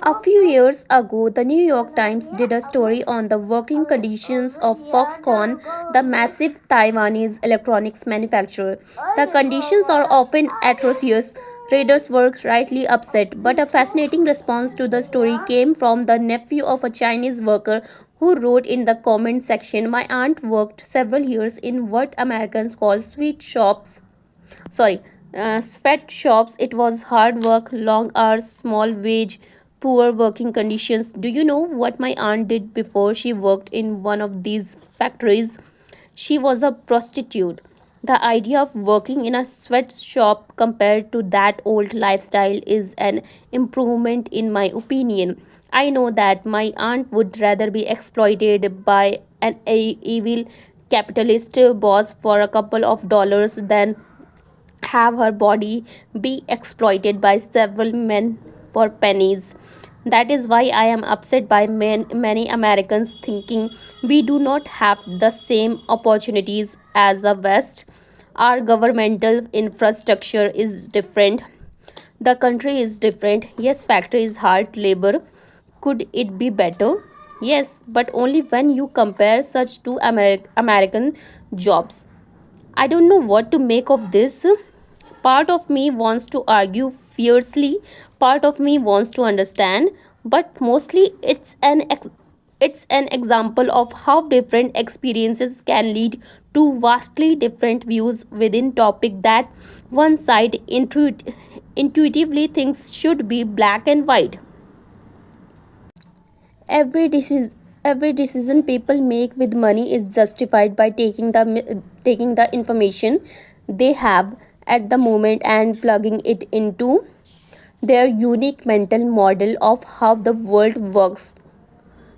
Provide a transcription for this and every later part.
A few years ago, the New York Times did a story on the working conditions of Foxconn, the massive Taiwanese electronics manufacturer. The conditions are often atrocious. Readers were rightly upset, but a fascinating response to the story came from the nephew of a Chinese worker who wrote in the comment section, "My aunt worked several years in what Americans call sorry sweatshops. It was hard work, long hours, small wage, poor working conditions. Do you know what my aunt did before she worked in one of these factories? She was a prostitute. The idea of working in a sweatshop compared to that old lifestyle is an improvement in my opinion. I know that my aunt would rather be exploited by an evil capitalist boss for a couple of dollars than have her body be exploited by several men for pennies. That is why I am upset by many Americans thinking we do not have the same opportunities as the West. Our governmental infrastructure is different. The country is different. Yes, factory is hard labor. Could it be better? Yes, but only when you compare such two American jobs. I don't know what to make of this. Part of me wants to argue fiercely, part of me wants to understand, but mostly it's an example of how different experiences can lead to vastly different views within topic that one side intuitively thinks should be black and white. Every decision people make with money is justified by taking the information they have at the moment and plugging it into their unique mental model of how the world works.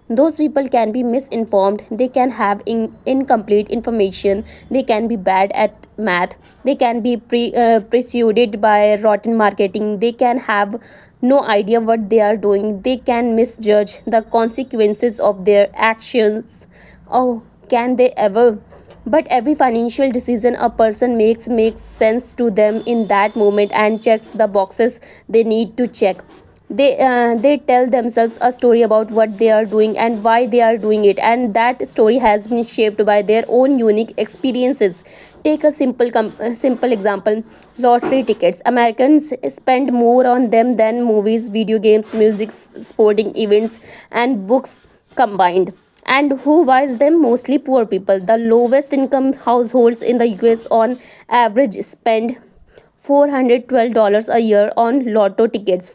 Those people can be misinformed, they can have incomplete information, they can be bad at math, they can be persuaded by rotten marketing, they can have no idea what they are doing, they can misjudge the consequences of their actions. Oh, can they ever? But every financial decision a person makes sense to them in that moment and checks the boxes they need to check. They tell themselves a story about what they are doing and why they are doing it, and that story has been shaped by their own unique experiences. Take a simple example: lottery tickets. Americans spend more on them than movies, video games, music, sporting events, and books combined. And who buys them? Mostly poor people. The lowest income households in the US on average spend $412 a year on lotto tickets.